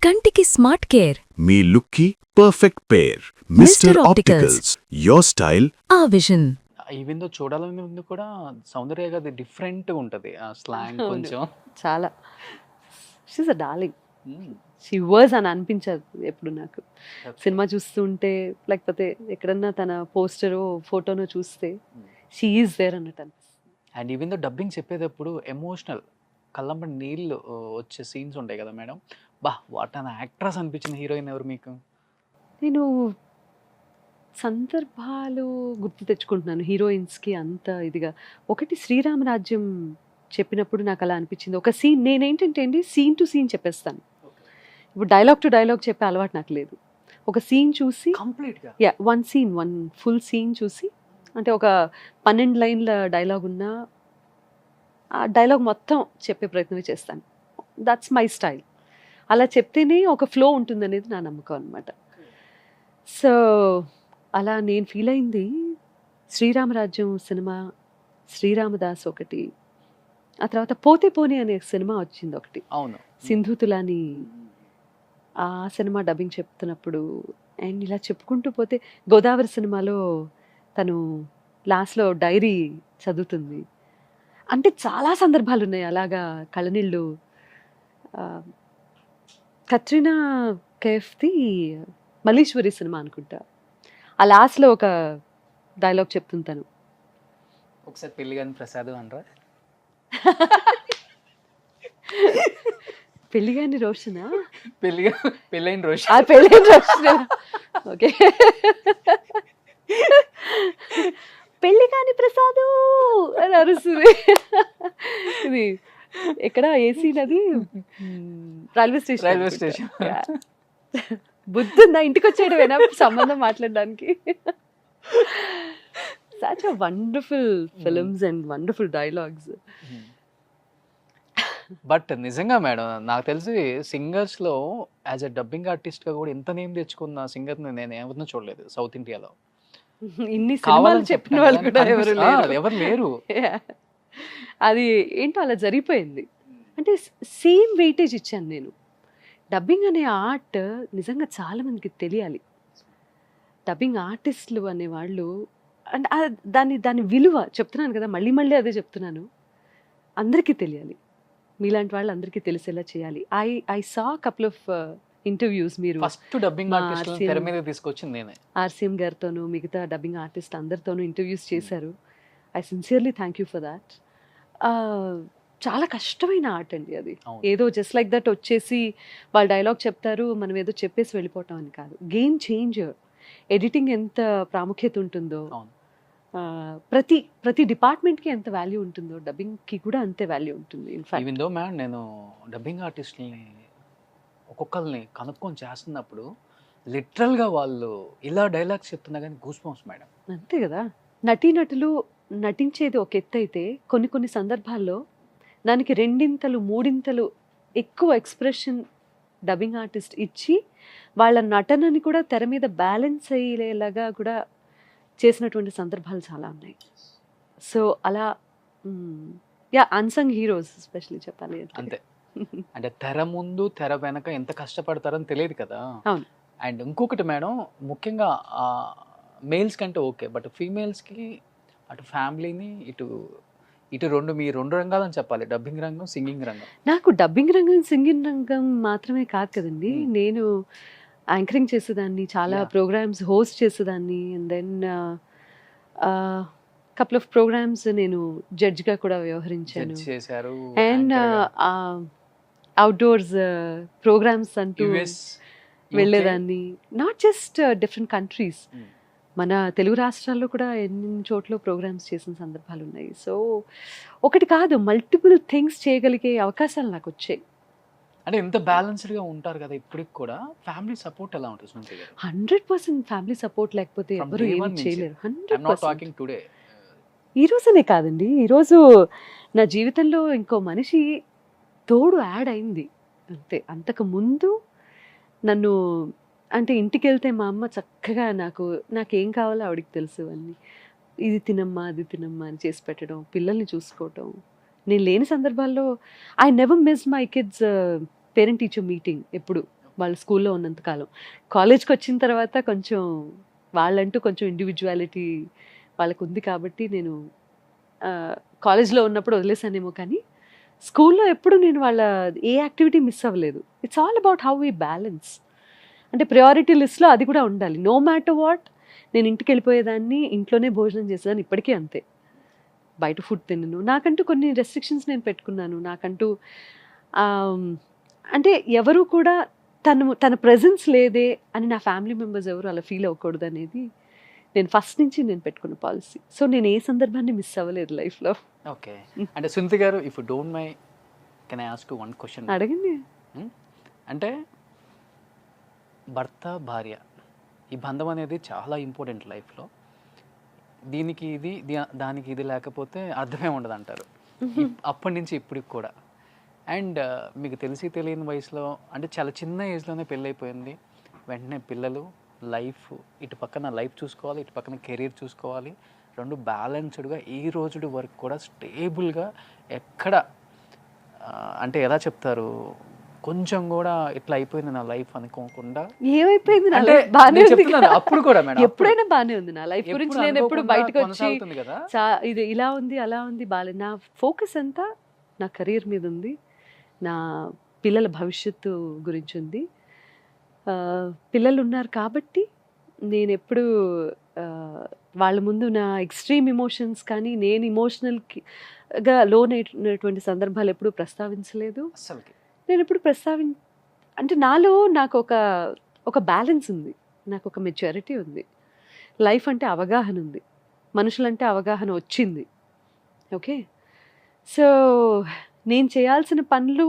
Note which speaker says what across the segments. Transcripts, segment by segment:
Speaker 1: కంటికి smart care
Speaker 2: మీ లుక్కి perfect pair mister opticals your style
Speaker 1: ఆ విజన్.
Speaker 3: ఈవెన్ దో చూడాలని ముందు కూడా సౌందర్య గారి డిఫరెంట్ ఉంటది ఆ స్లాంగ్
Speaker 4: అవును.
Speaker 3: కొంచెం
Speaker 4: చాలా she's a darling.
Speaker 3: Hmm.
Speaker 4: She was అని అనిపించదు ఎప్పుడు నాకు. సినిమా చూస్తుంటే లేకపోతే ఎక్కడన్నా తన పోస్టరో ఫోటోనో చూస్తే షీ ఈజ్ దేర్ అన్నట్టు అనిపిస్తుంది.
Speaker 3: అండ్ ఈవెన్ దో డబ్బింగ్ చెప్పేటప్పుడు ఎమోషనల్ కళ్ళంబ నీళ్ళు వచ్చే సీన్స్ ఉంటాయి కదా మేడం. బా వాట్ అన్ యాక్ట్రెస్ అనిపించిన హీరోయిన్ ఎవరు మీకు?
Speaker 4: నేను సందర్భాలు గుర్తు తెచ్చుకుంటున్నాను హీరోయిన్స్కి అంత ఇదిగా. ఒకటి శ్రీరామరాజ్యం చెప్పినప్పుడు నాకు అలా అనిపించింది. ఒక సీన్ నేనేంటంటే అండి సీన్ టు సీన్ చెప్పేస్తాను. ఇప్పుడు డైలాగ్ టు డైలాగ్ చెప్పే అలవాటు నాకు లేదు. ఒక సీన్ చూసి
Speaker 3: కంప్లీట్ గా
Speaker 4: వన్ ఫుల్ సీన్ చూసి, అంటే ఒక 12 లైన్ల డైలాగ్ ఉన్నా ఆ డైలాగ్ మొత్తం చెప్పే ప్రయత్నమే చేస్తాను. That's my style. అలా చెప్తేనే ఒక ఫ్లో ఉంటుంది అనేది నా నమ్మకం అనమాట. సో అలా నేను ఫీల్ అయింది శ్రీరామరాజ్యం సినిమా, శ్రీరామదాస్ ఒకటి, ఆ తర్వాత పోతే పోనీ అనే సినిమా వచ్చింది ఒకటి,
Speaker 3: అవును.
Speaker 4: సింధు తులాని. ఆ సినిమా డబ్బింగ్ చెప్తున్నప్పుడు అండ్ ఇలా చెప్పుకుంటూ పోతే గోదావరి సినిమాలో తను లాస్ట్లో డైరీ చదువుతుంది. అంటే చాలా సందర్భాలు ఉన్నాయి అలాగా కళ్ళనీళ్ళు. కత్రినా కైఫ్ది మల్లీశ్వరి సినిమా అనుకుంటా, ఆ లాస్ట్లో ఒక డైలాగ్ చెప్తుంటాను.
Speaker 3: ఒకసారి పెళ్లి కానీ ప్రసాద్ అనరా?
Speaker 4: పెళ్ళిగాని రోషనా?
Speaker 3: పెళ్ళైన రోజు
Speaker 4: ఆ పెళ్ళైన రోషనా, ఓకే. పెళ్ళి కాని ప్రసాదు అని అరుస్తుంది. ఇది ఎక్కడ ఏసీ నది రైల్వే స్టేషన్.
Speaker 3: Railway station.
Speaker 4: బుద్ధి ఉందా ఇంటికి వచ్చేయడమేనా సంబంధం మాట్లాడడానికి? Such a wonderful films and wonderful dialogues.
Speaker 3: But నిజంగా మేడం నాకు తెలిసి సింగర్స్ లో యాజ్ ఎ డబ్బింగ్ ఆర్టిస్ట్ గా కూడా ఇంత నేమ్ తెచ్చుకున్న సింగర్ నేను ఎవరినో చూడలేదు సౌత్ ఇండియాలో.
Speaker 4: ఇన్ని సినిమాలు చెప్పిన వాళ్ళు కూడా ఎవరు లేరు.
Speaker 3: ఎవరు లేరు.
Speaker 4: అది ఏంటో అలా జరిగిపోయింది. అంటే సేమ్ వెయిటేజ్ ఇచ్చాను నేను. డబ్బింగ్ అనే ఆర్ట్ నిజంగా చాలా మందికి తెలియాలి. డబ్బింగ్ ఆర్టిస్టులు అనేవాళ్ళు అంటే దాని విలువ చెప్తున్నాను కదా, మళ్ళీ మళ్ళీ అదే చెప్తున్నాను, అందరికీ తెలియాలి. మీలాంటి వాళ్ళు అందరికీ తెలిసేలా చేయాలి. I saw couple of interviews. మీరు
Speaker 3: ఫస్ట్ డబ్బింగ్ ఆర్టిస్ట్ తెర మీద తీసుకొచ్చింది నేనే.
Speaker 4: ఆర్సీఎం గారితోనూ మిగతా డబ్బింగ్ ఆర్టిస్ట్ అందరితోనూ ఇంటర్వ్యూస్ చేశారు. I sincerely thank you for that. చాలా కష్టమైన ఆర్ట్ అండి అది. ఏదో జస్ట్ లైక్ దట్ వచ్చేసి వాళ్ళు డైలాగ్ చెప్తారు, మనం ఏదో చెప్పేసి వెళ్ళిపోవటం అని కాదు. Game changer. ఎడిటింగ్ ఎంత ప్రాముఖ్యత ఉంటుందో, ప్రతి డిపార్ట్మెంట్కి ఎంత వాల్యూ ఉంటుందో డబ్బింగ్కి కూడా అంతే వాల్యూ ఉంటుంది.
Speaker 3: ఈవెన్ దో మ్యామ్ నేను డబ్బింగ్ ఆర్టిస్ట్ని ఒక్కొక్కరిని కనుక్కొని చేస్తున్నప్పుడు లిటరల్గా వాళ్ళు ఇలా డైలాగ్స్ చెప్తున్నా కానీ గూస్ బంప్స్ మేడం.
Speaker 4: అంతే కదా. నటీనటులు నటించేది ఒక ఎత్తు అయితే కొన్ని సందర్భాల్లో దానికి 2 3 ఎక్కువ ఎక్స్ప్రెషన్ డబ్బింగ్ ఆర్టిస్ట్ ఇచ్చి వాళ్ళ నటనని కూడా తెర మీద బ్యాలెన్స్ అయ్యేలాగా కూడా చేసినటువంటి సందర్భాలు చాలా ఉన్నాయి. సో అలా అన్సంగ్ హీరోస్ ఎస్పెషల్లీ చెప్పాలి
Speaker 3: అంతే. అంటే తెర ముందు తెర వెనక ఎంత కష్టపడతారని తెలియదు కదా.
Speaker 4: అవును.
Speaker 3: అండ్ ఇంకొకటి మేడం, ముఖ్యంగా మేల్స్ కంటే ఓకే, బట్ ఫీమేల్స్కి అటు ఫ్యామిలీని ఇటు మీ రెండు రంగాలని చెప్పాలి, డబ్బింగ్ రంగం, సింగింగ్ రంగం.
Speaker 4: నాకు డబ్బింగ్ రంగం, సింగింగ్ రంగం మాత్రమే కాదు కదండి. నేను యాంకరింగ్ చేసేదాన్ని, చాలా ప్రోగ్రామ్స్ హోస్ట్ చేసేదాన్ని, and then couple of programmes నేను జడ్జ్గా కూడా వ్యవహరించాను.
Speaker 3: చేశారు.
Speaker 4: అండ్ అవుట్డోర్స్ ప్రోగ్రామ్స్ అంటూ వెళ్ళేదాన్ని. నాట్ జస్ట్ డిఫరెంట్ కంట్రీస్, మన తెలుగు రాష్ట్రాల్లో కూడా ఎన్ని చోట్ల ప్రోగ్రామ్స్ చేసిన సందర్భాలు ఉన్నాయి. సో ఒకటి కాదు, మల్టిపుల్ థింగ్స్ చేయగలిగే అవకాశాలు నాకు వచ్చాయి.
Speaker 3: అంటే ఇంత బ్యాలెన్స్డ్గా ఉంటారు కదా ఇప్పటికి కూడా. ఫ్యామిలీ సపోర్ట్ ఎలా ఉంటుంది సునీత గారు?
Speaker 4: 100% ఫ్యామిలీ సపోర్ట్ లేకపోతే ఎవరు ఏమీ చేయలేరు.
Speaker 3: 100%.
Speaker 4: ఈ రోజునే కాదండి, ఈరోజు నా జీవితంలో ఇంకో మనిషి తోడు యాడ్ అయింది అంతే. అంతకు ముందు నన్ను అంటే ఇంటికి వెళ్తే మా అమ్మ చక్కగా నాకేం కావాలో ఆవిడకి తెలుసు అన్నీ. ఇది తినమ్మా అది తినమ్మా అని చేసి పెట్టడం, పిల్లల్ని చూసుకోవటం. నేను లేని సందర్భాల్లో I never miss my kids parent teacher meeting. ఎప్పుడు వాళ్ళు స్కూల్లో ఉన్నంత కాలం. కాలేజ్కి వచ్చిన తర్వాత కొంచెం వాళ్ళంటూ కొంచెం ఇండివిజువాలిటీ వాళ్ళకు ఉంది కాబట్టి నేను కాలేజ్లో ఉన్నప్పుడు వదిలేసానేమో, కానీ స్కూల్లో ఎప్పుడు నేను వాళ్ళ ఏ యాక్టివిటీ మిస్ అవ్వలేదు. It's all about how we balance. అంటే ప్రయారిటీ లిస్ట్లో అది కూడా ఉండాలి. నో మ్యాటర్ వాట్, నేను ఇంటికి వెళ్ళిపోయేదాన్ని, ఇంట్లోనే భోజనం చేసేదాన్ని, ఇప్పటికీ అంతే. బయట ఫుడ్ తినను. నాకంటూ కొన్ని రెస్ట్రిక్షన్స్ నేను పెట్టుకున్నాను. నాకంటూ అంటే ఎవరు కూడా తన ప్రెజెన్స్ లేదే అని నా ఫ్యామిలీ మెంబర్స్ ఎవరు అలా ఫీల్ అవ్వకూడదు అనేది నేను ఫస్ట్ నుంచి నేను పెట్టుకున్న పాలసీ. సో నేను ఏ సందర్భాన్ని మిస్ అవ్వలేదు లైఫ్లో.
Speaker 3: ఓకే, అంటే సునీత గారు, if you don't my can I ask one question?
Speaker 4: అడగండి.
Speaker 3: అంటే భర్త భార్య ఈ బంధం అనేది చాలా ఇంపార్టెంట్ లైఫ్లో. దీనికి ఇది దానికి ఇది లేకపోతే అర్థమే ఉండదు అంటారు అప్పటి నుంచి ఇప్పటికి కూడా. అండ్ మీకు తెలిసి తెలియని వయసులో, అంటే చాలా చిన్న ఏజ్లోనే పెళ్ళి అయిపోయింది. వెంటనే పిల్లలు, లైఫ్, ఇటు పక్కన లైఫ్ చూసుకోవాలి, ఇటు పక్కన కెరీర్ చూసుకోవాలి, రెండు బ్యాలెన్స్డ్గా ఈ రోజు వరకు కూడా స్టేబుల్గా ఎక్కడ అంటే ఎలా చెప్తారు, కొంచెం కూడా ఇట్లా అయిపోయింది నా లైఫ్ అనుకోకుండా.
Speaker 4: ఏమైపోయింది నా
Speaker 3: అంటే
Speaker 4: లైఫ్? బానే
Speaker 3: నేను
Speaker 4: ఉంది
Speaker 3: చెప్తున్నాను, అప్పుడు కూడా మేడం
Speaker 4: ఎప్పుడైనా బానే ఉంది నా లైఫ్ గురించి. నేను ఎప్పుడు బయటకు వచ్చి
Speaker 3: కొనసాగుతుంది కదా.
Speaker 4: ఇది ఇలా ఉంది అలా ఉంది బాలేదు. నా ఫోకస్ అంతా నా కెరీర్ మీద ఉంది, నా పిల్లల భవిష్యత్తు గురించి ఉంది. పిల్లలు ఉన్నారు కాబట్టి నేను ఎప్పుడు వాళ్ళ ముందు నా ఎక్స్ట్రీమ్ ఎమోషన్స్ కానీ నేను ఎమోషనల్గా లోనైనటువంటి సందర్భాలు ఎప్పుడు ప్రస్తావించలేదు.
Speaker 3: అసలుకి
Speaker 4: నేను ఎప్పుడు అంటే నాలో నాకు ఒక బ్యాలెన్స్ ఉంది, నాకు ఒక మెచ్యూరిటీ ఉంది, లైఫ్ అంటే అవగాహన ఉంది, మనుషులంటే అవగాహన వచ్చింది. ఓకే, సో నేను చేయాల్సిన పనులు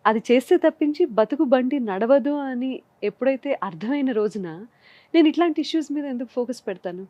Speaker 4: అది చేస్తే తప్పించి బతుకు బండి నడవదు అని ఎప్పుడైతే అర్థమైన రోజున నేను ఇట్లాంటి ఇష్యూస్ మీద ఎందుకు ఫోకస్ పెడతాను?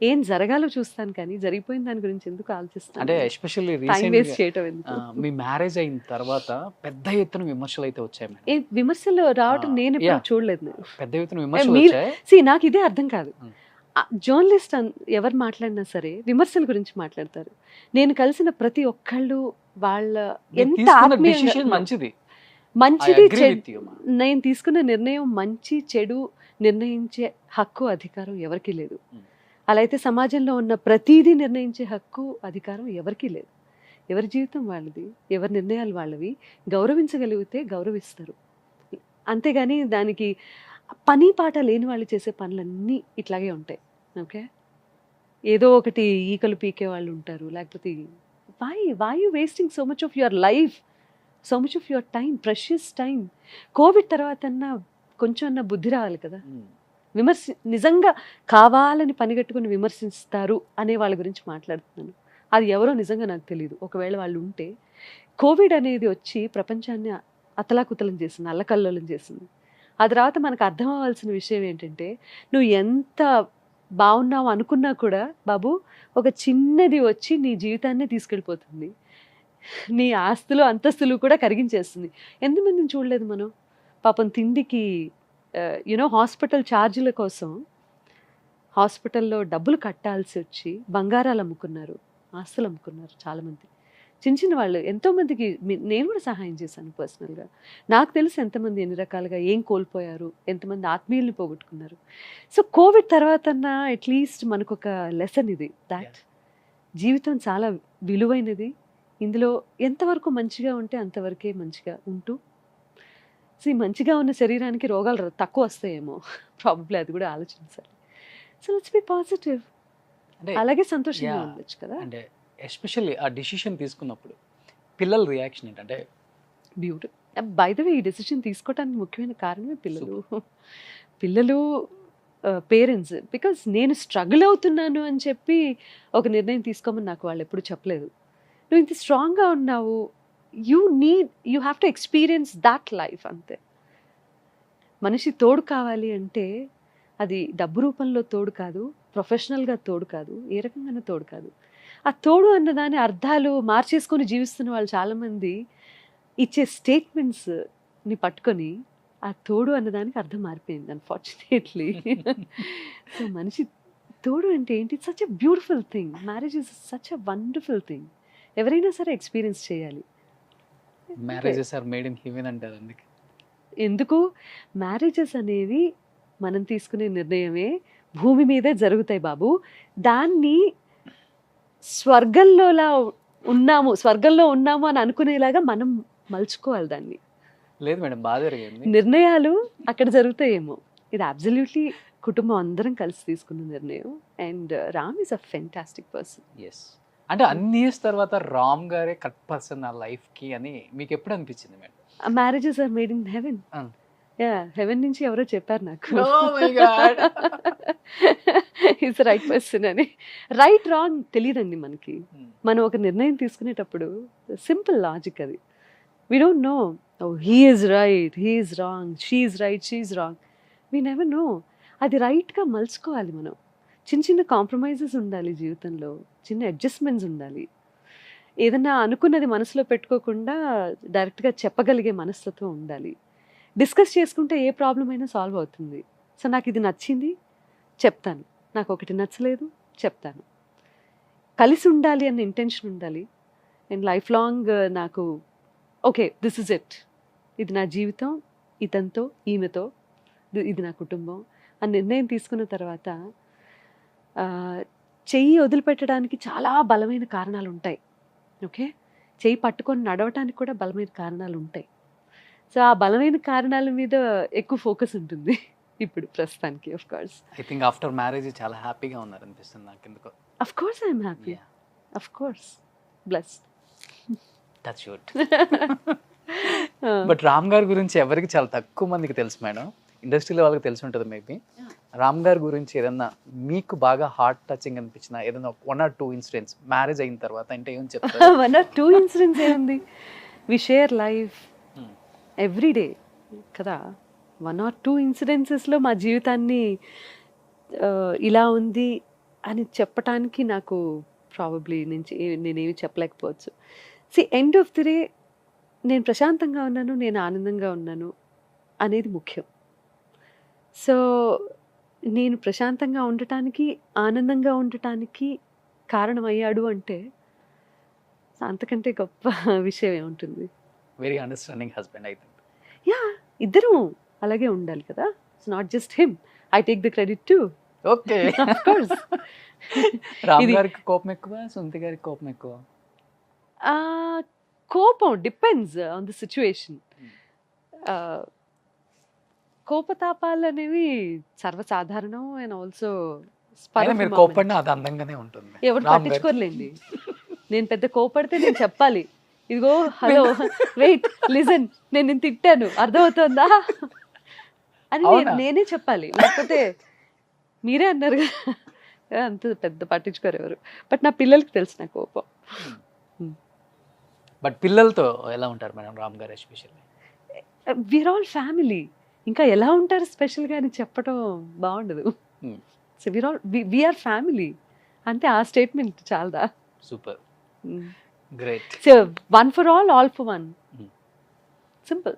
Speaker 4: ఏం జరగాలో చూస్తాను కానీ జరిగిపోయిన దాని గురించి ఎందుకు ఆలోచిస్తాను?
Speaker 3: అంటే ఎస్పెషల్లీ
Speaker 4: టైం వేస్ట్ చేయటం ఎందుకు?
Speaker 3: మీ మ్యారేజ్ అయిన తర్వాత పెద్ద ఎత్తున విమర్శలు అయితే వచ్చాయి మేడం.
Speaker 4: ఏ విమర్శలు రావటం నేను ఎప్పుడు చూడలేదు. నేను
Speaker 3: పెద్ద ఎత్తున విమర్శలు వచ్చాయి.
Speaker 4: నాకు ఇదే అర్థం కాదు. జర్నలిస్ట్ ఎవరు మాట్లాడినా సరే విమర్శల గురించి మాట్లాడతారు. నేను కలిసిన ప్రతి ఒక్కళ్ళు వాళ్ళ ఎంత ఆత్మీయంగా
Speaker 3: మంచిది
Speaker 4: మంచిది నేను తీసుకున్న నిర్ణయం మంచి చెడు నిర్ణయించే హక్కు అధికారం ఎవరికీ లేదు. అలా అయితే సమాజంలో ఉన్న ప్రతిదీ నిర్ణయించే హక్కు అధికారం ఎవరికీ లేదు. ఎవరి జీవితం వాళ్ళది, ఎవరి నిర్ణయాలు వాళ్ళవి. గౌరవించగలిగితే గౌరవిస్తారు, అంతేగాని దానికి పని పాట లేని వాళ్ళు చేసే పనులన్నీ ఇట్లాగే ఉంటాయి. ఓకే, ఏదో ఒకటి ఈకలు పీకే వాళ్ళు ఉంటారు, లేకపోతే why you wasting so much of your life, so much of your time, precious time. Covid తర్వాత కొంచెం అన్న బుద్ధి రావాలి కదా. నిజంగా కావాలని పనిగట్టుకుని విమర్శిస్తారు అనే వాళ్ళ గురించి మాట్లాడుతున్నాను. అది ఎవరో నిజంగా నాకు తెలియదు. ఒకవేళ వాళ్ళు ఉంటే, కోవిడ్ అనేది వచ్చి ప్రపంచాన్ని అతలాకుతలం చేసింది, అల్లకల్లోలం చేసింది. ఆ తర్వాత మనకు అర్థం అవ్వాల్సిన విషయం ఏంటంటే, నువ్వు ఎంత బాగున్నావు అనుకున్నా కూడా బాబు ఒక చిన్నది వచ్చి నీ జీవితాన్నే తీసుకెళ్ళిపోతుంది, నీ ఆస్తులు అంతస్తులు కూడా కరిగించేస్తుంది. ఎంతమందిని చూడలేదు మనం పాపం తిండికి హాస్పిటల్ ఛార్జీల కోసం హాస్పిటల్లో డబ్బులు కట్టాల్సి వచ్చి బంగారాలు అమ్ముకున్నారు, ఆస్తులు అమ్ముకున్నారు చాలామంది. చిన్న చిన్న వాళ్ళు ఎంతోమందికి నేను కూడా సహాయం చేశాను పర్సనల్గా. నాకు తెలిసి ఎంతమంది ఎన్ని రకాలుగా ఏం కోల్పోయారు, ఎంతమంది ఆత్మీయుల్ని పోగొట్టుకున్నారు. సో కోవిడ్ తర్వాత అట్లీస్ట్ మనకు ఒక లెసన్ ఇది, దాట్ జీవితం చాలా విలువైనది, ఇందులో ఎంతవరకు మంచిగా ఉంటే అంతవరకే మంచిగా ఉంటూ, మంచిగా ఉన్న శరీరానికి రోగాలు తక్కువ వస్తాయేమో ప్రాబబ్లీ, అది కూడా ఆలోచించాలి. సో లెట్స్ బి పాజిటివ్, అలాగే సంతోషంగా ఉండొచ్చు కదా.
Speaker 3: అంటే ఎస్పెషల్లీ ఆ డిసిషన్ తీసుకున్నప్పుడు పిల్లల రియాక్షన్ ఏంటంటే
Speaker 4: బ్యూటిఫుల్. బై ద వే, ఈ డెసిషన్ తీసుకోవడానికి ముఖ్యమైన కారణమే పిల్లలు పేరెంట్స్. బికాజ్ నేను స్ట్రగుల్ అవుతున్నాను అని చెప్పి ఒక నిర్ణయం తీసుకోమని నాకు వాళ్ళు ఎప్పుడు చెప్పలేదు. నువ్వు ఇంత స్ట్రాంగ్గా ఉన్నావు, you have to experience that life, అంతే. మనిషి తోడు కావాలి అంటే అది డబ్బు రూపంలో తోడు కాదు, ప్రొఫెషనల్గా తోడు కాదు, ఏ రకంగానే తోడు కాదు. ఆ తోడు అన్నదాని అర్థాలు మార్చేసుకొని జీవిస్తున్న వాళ్ళు చాలామంది ఇచ్చే స్టేట్మెంట్స్ని పట్టుకొని ఆ తోడు అన్నదానికి అర్థం మారిపోయింది అన్ఫార్చునేట్లీ. సో మనిషి తోడు అంటే ఏంటి? It's such a beautiful thing. Marriage is such a wonderful thing. ఎవరైనా సరే ఎక్స్పీరియన్స్ చేయాలి.
Speaker 3: Marriages are made in heaven అంటారు అందుకే.
Speaker 4: ఎందుకు మ్యారేజెస్ అనేవి మనం తీసుకునే నిర్ణయమే భూమి మీదే జరుగుతాయి బాబు. దాన్ని స్వర్గంలో ఉన్నాము అని అనుకునేలాగా మనం మలుచుకోవాలి దాన్ని.
Speaker 3: లేదు మేడం, బాగా జరిగింది.
Speaker 4: నిర్ణయాలు అక్కడ జరుగుతాయేమో, ఇది అబ్సల్యూట్లీ కుటుంబం అందరం కలిసి తీసుకున్న నిర్ణయం. And Ram is a fantastic person.
Speaker 3: Yes, అంటే అన్ని ఇయర్స్ తర్వాత రామ్ గారే కరెక్ట్ పర్సన్ నా లైఫ్ కి అని మీకు ఎప్పుడు అనిపించింది madam?
Speaker 4: Marriages are made in heaven. Heaven నుంచి ఎవరో చెప్పారు నాకు, ఈజ్ రైట్ పర్సన్ అని. రైట్ రాంగ్ తెలియదండి మనకి. మనం ఒక నిర్ణయం తీసుకునేటప్పుడు సింపుల్ లాజిక్ అది. We don't know he is right, he is wrong, she is right, she is wrong. We never know. అది రైట్గా మలుచుకోవాలి మనం. చిన్న చిన్న కాంప్రమైజెస్ ఉండాలి జీవితంలో, చిన్న అడ్జస్ట్మెంట్స్ ఉండాలి. ఏదన్నా అనుకున్నది మనసులో పెట్టుకోకుండా డైరెక్ట్గా చెప్పగలిగే మనస్తత్వం ఉండాలి. డిస్కస్ చేసుకుంటే ఏ ప్రాబ్లం అయినా సాల్వ్ అవుతుంది. సో నాకు ఇది నచ్చింది చెప్తాను, నాకు ఒకటి నచ్చలేదు చెప్తాను. కలిసి ఉండాలి అన్న ఇంటెన్షన్ ఉండాలి. అండ్ లైఫ్ లాంగ్ నాకు ఓకే దిస్ ఇస్ ఇట్, ఇది నా జీవితం, ఇతనితో ఈమెతో, ఇది నా కుటుంబం అని నిర్ణయం తీసుకున్న తర్వాత చెయ్యి వదిలిపెట్టడానికి చాలా బలమైన కారణాలు ఉంటాయి. ఓకే, చెయ్యి పట్టుకొని నడవటానికి కూడా బలమైన కారణాలు ఉంటాయి. సో ఆ బలమైన కారణాల మీద ఎక్కువ ఫోకస్ ఉంటుంది ఇప్పుడు ప్రస్తుతానికి. Of course
Speaker 3: I think after marriage చాలా హ్యాపీగా ఉన్నారు అనిపిస్తుంది నాకు ఎందుకో.
Speaker 4: Of course I'm happy, of course blessed.
Speaker 3: Touch wood. But Ram గారి గురించి ఎవరికి చాలా తక్కువ మందికి తెలుసు మేడం. ఇండస్ట్రీలో వాళ్ళకి తెలిసి ఉంటుంది మేబీ. రామ్ గారి గురించి ఏదన్నా మీకు బాగా హార్ట్ టచింగ్ అనిపించిన ఏదైనా 1 or 2 ఇన్సిడెంట్స్ మ్యారేజ్ అయిన తర్వాత అంటే ఏం చెప్తారు?
Speaker 4: 1 or 2 ఇన్సిడెంట్స్ ఏముంది, we share life every day కదా. 1 or 2 ఇన్సిడెన్సెస్లో మా జీవితాన్ని ఇలా ఉంది అని చెప్పటానికి నాకు ప్రాబబ్లీ నేనేమి చెప్పలేకపోవచ్చు. ఎండ్ ఆఫ్ ది డే నేను ప్రశాంతంగా ఉన్నాను, నేను ఆనందంగా ఉన్నాను అనేది ముఖ్యం. సో నేను ప్రశాంతంగా ఉండటానికి, ఆనందంగా ఉండటానికి కారణమయ్యాడు అంటే అంతకంటే గొప్ప విషయం ఏముంటుంది.
Speaker 3: Very understanding husband I think.
Speaker 4: Yeah, ఇద్దరు అలాగే ఉండాలి కదా. It's not just him, I take the credit to.
Speaker 3: Okay,
Speaker 4: of course.
Speaker 3: Ram గారికి కోపం ఎక్కువ, సునీత గారికి కోపం ఎక్కువ?
Speaker 4: కోపం డిపెండ్స్ ఆన్ ది సిచ్యువేషన్. కోపతాపాలు అనేవి సర్వసాధారణం. అండ్ ఆల్సో
Speaker 3: మీరు కోపడినా అది అందంగానే ఉంటుంది.
Speaker 4: ఎవరు పట్టించుకోర్లేండి. నేను పెద్ద కోపడితే నేను చెప్పాలి, ఇదిగో హలో వెయిట్ లిజన్, నేను తిట్టాను అర్థమవుతుందా అని నేనే చెప్పాలి. లేకపోతే మీరే అన్నారు కదా, అంత పెద్ద పట్టించుకోరు ఎవరు. బట్ నా పిల్లలకి తెలుసు నా కోపం.
Speaker 3: బట్ పిల్లలతో ఎలా ఉంటారు మేడం రామ్ గారు ఎస్పెషల్లీ?
Speaker 4: We are all family. ఇంకా ఎలా ఉంటారు స్పెషల్గా అని చెప్పడం బాగుండదు. సో వీఆర్ ఫ్యామిలీ అంటే ఆ స్టేట్మెంట్ చాలదా?
Speaker 3: Super, great.
Speaker 4: So 1 for all for 1. Simple.